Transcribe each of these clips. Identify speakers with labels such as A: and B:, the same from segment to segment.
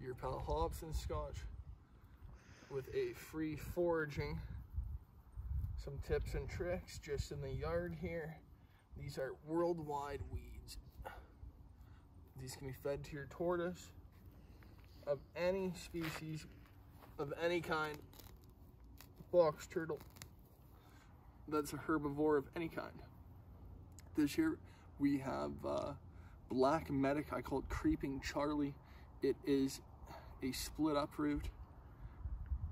A: your pal Hobson Scotch with a free foraging. Some tips and tricks just in the yard here. These are worldwide weeds. These can be fed to your tortoise of any species, of any kind. Box turtle, that's a herbivore of any kind. This year we have black medic, I call it Creeping Charlie. It is a split up root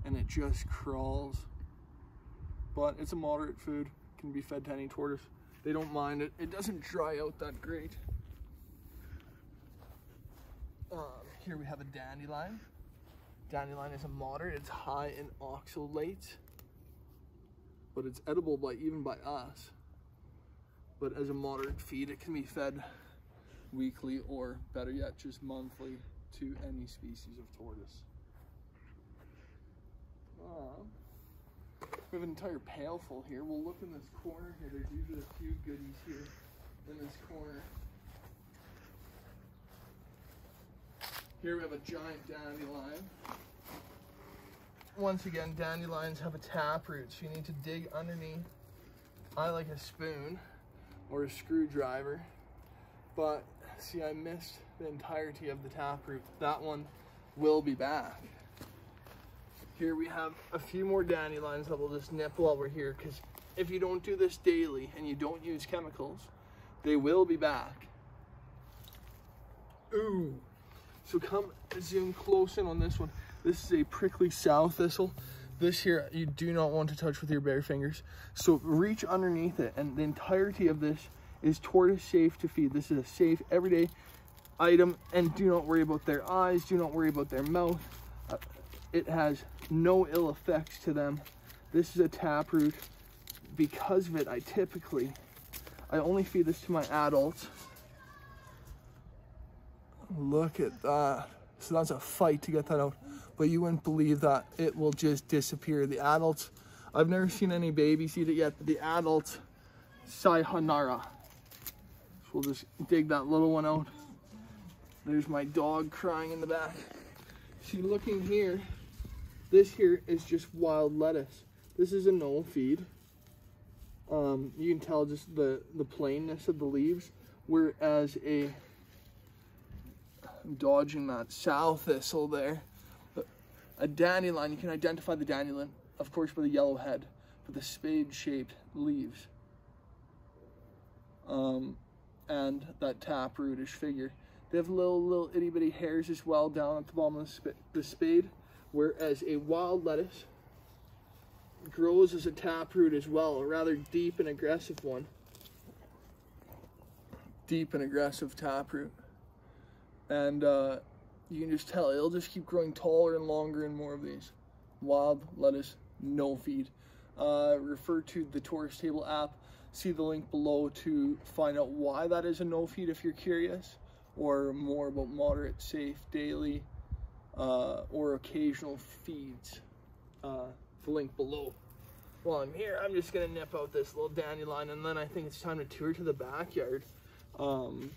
A: and it just crawls, but it's a moderate food, can be fed to any tortoise. They don't mind it. It doesn't dry out that great. Here we have a dandelion. Dandelion is a moderate, it's high in oxalates, but it's edible by even by us. But as a moderate feed, it can be fed weekly or better yet, just monthly to any species of tortoise. We have an entire pail full here. We'll look in this corner here. There's usually a few goodies here in this corner. Here we have a giant dandelion. Once again, dandelions have a taproot, so you need to dig underneath. I like a spoon or a screwdriver, but see, I missed the entirety of the taproot. That one will be back. Here we have a few more dandelions that we'll just nip while we're here, because if you don't do this daily and you don't use chemicals, they will be back. Ooh. So come zoom close in on this one. This is a prickly sow thistle. This here you do not want to touch with your bare fingers. So reach underneath it, and the entirety of this is tortoise safe to feed. This is a safe everyday item, and do not worry about their eyes, do not worry about their mouth. It has no ill effects to them. This is a taproot. Because of it, I only feed this to my adults. Look at that. So that's a fight to get that out. But you wouldn't believe that it will just disappear. The adults, I've never seen any babies eat it yet, but the adults, sayonara. So we'll just dig that little one out. There's my dog crying in the back. See, looking here, this here is just wild lettuce. This is a no feed. You can tell just the plainness of the leaves, whereas I'm dodging that sow thistle there. A dandelion, you can identify the dandelion, of course, by the yellow head, but the spade-shaped leaves. And that taprootish figure. They have little itty-bitty hairs as well down at the bottom of the spade, whereas a wild lettuce grows as a taproot as well, a rather deep and aggressive one. Deep and aggressive taproot. And you can just tell, it'll just keep growing taller and longer and more of these. Wild lettuce, no feed. Refer to the Tortoise Table app. See the link below to find out why that is a no feed if you're curious, or more about moderate, safe, daily, or occasional feeds. The link below. While I'm here, I'm just gonna nip out this little dandelion, and then I think it's time to tour to the backyard. When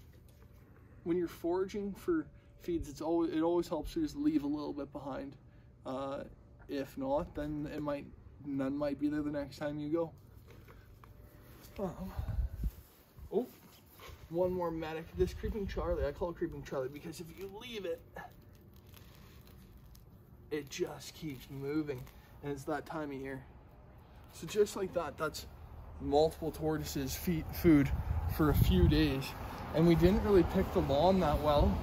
A: you're foraging for feeds, it always helps to just leave a little bit behind. If not, then none might be there the next time you go. Oh, one more medic. This Creeping Charlie, I call it Creeping Charlie because if you leave it, it just keeps moving, and it's that time of year. So just like that, that's multiple tortoises food for a few days. And we didn't really pick the lawn that well,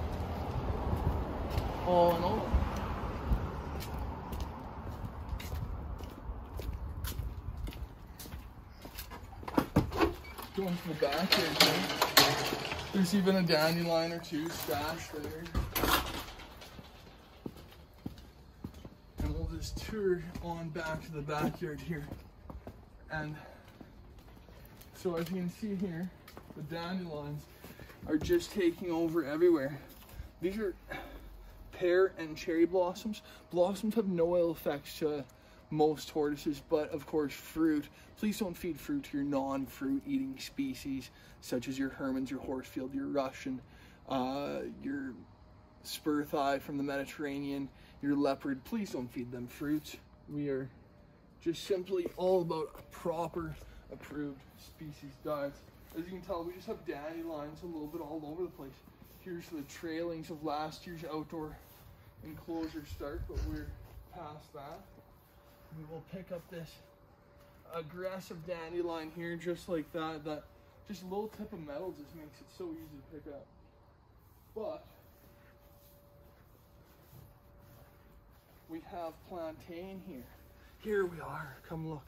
A: all in all. Going to the back here, there's even a dandelion or two stashed there. And we'll just tour on back to the backyard here. And so as you can see here, the dandelions are just taking over everywhere. These are pear and cherry blossoms. Blossoms have no ill effects to most tortoises, but of course fruit. Please don't feed fruit to your non-fruit eating species, such as your Hermans, your Horsfield, your Russian, your spur thigh from the Mediterranean, your leopard, please don't feed them fruits. We are just simply all about proper approved species diets. As you can tell, we just have dandelions a little bit all over the place. Here's the trailings of last year's outdoor enclosure start, but we're past that. We will pick up this aggressive dandelion here just like that. That just a little tip of metal just makes it so easy to pick up. But we have plantain here. Here we are, come look.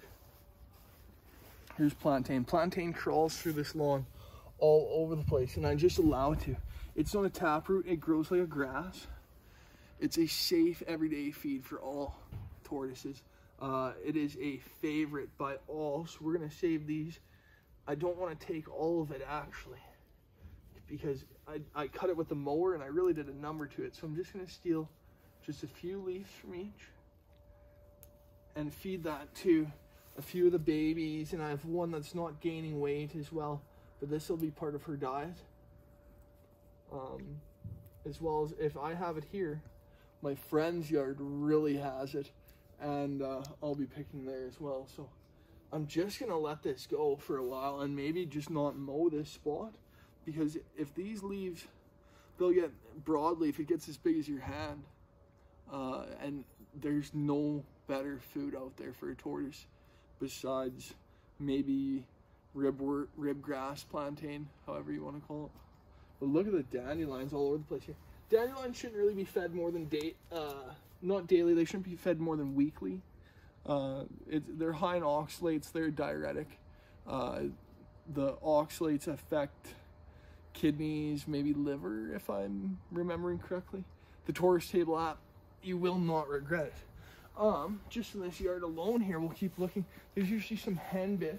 A: Here's plantain. Plantain crawls through this lawn all over the place, and I just allow it to. It's not a taproot, it grows like a grass. It's a safe everyday feed for all tortoises. It is a favorite by all, so we're gonna save these. I don't wanna take all of it actually, because I cut it with the mower and I really did a number to it. So I'm just gonna steal just a few leaves from each and feed that to a few of the babies, and I have one that's not gaining weight as well, but this will be part of her diet. As well as if I have it here, my friend's yard really has it, and I'll be picking there as well. So I'm just gonna let this go for a while and maybe just not mow this spot, because if these leaves, they'll get broadleaf, it gets as big as your hand, and there's no better food out there for a tortoise besides maybe ribgrass, plantain, however you want to call it. But look at the dandelions all over the place here. Dandelions shouldn't really be fed more than not daily, they shouldn't be fed more than weekly. They're high in oxalates, they're diuretic. The oxalates affect kidneys, maybe liver, if I'm remembering correctly. The Tortoise Table app, you will not regret it. Just in this yard alone here, we'll keep looking. There's usually some henbit.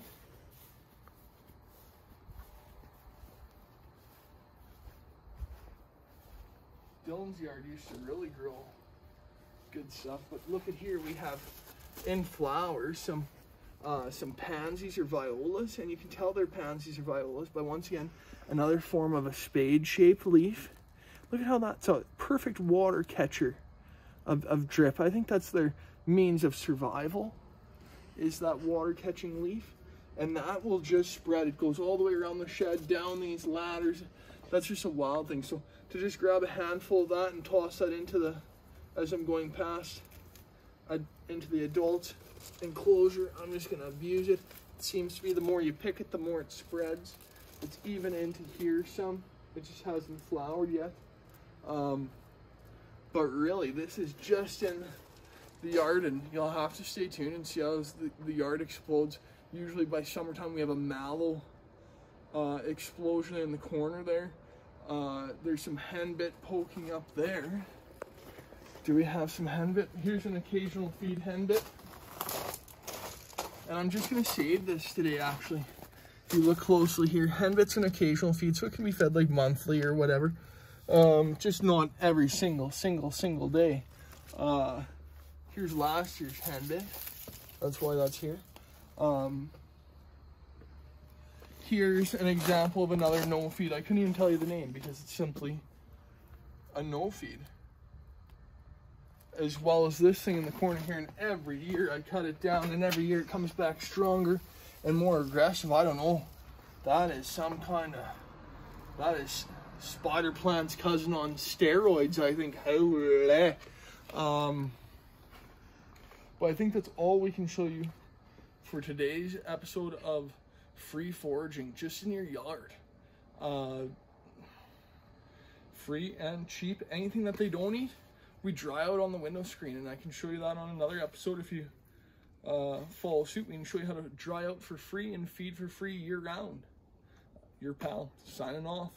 A: Dylan's yard used to really grow good stuff, but look at here, we have in flowers some pansies or violas, and you can tell they're pansies or violas by, once again, another form of a spade-shaped leaf. Look at how that's a perfect water catcher of drip. I think that's their means of survival, is that water catching leaf, and that will just spread. It goes all the way around the shed, down these ladders. That's just a wild thing. So to just grab a handful of that and toss that into the, as I'm going past, into the adult enclosure, I'm just gonna abuse it. It seems to be the more you pick it, the more it spreads. It's even into here some. It just hasn't flowered yet. But really, this is just in the yard, and you'll have to stay tuned and see how the yard explodes. Usually by summertime, we have a mallow explosion in the corner there. There's some henbit poking up there. Do we have some henbit? Here's an occasional feed henbit. And I'm just gonna save this today, actually. If you look closely here, henbit's an occasional feed, so it can be fed like monthly or whatever. Just not every single day. Here's last year's henbit. That's why that's here. Here's an example of another no feed. I couldn't even tell you the name because it's simply a no feed. As well as this thing in the corner here, and every year I cut it down, and every year it comes back stronger and more aggressive. I don't know. That is some kind of, that is spider plant's cousin on steroids, I think. But I think that's all we can show you for today's episode of free foraging, just in your yard. Free and cheap. Anything that they don't eat, we dry out on the window screen, and I can show you that on another episode. If you follow suit, we can show you how to dry out for free and feed for free year round. Your pal signing off.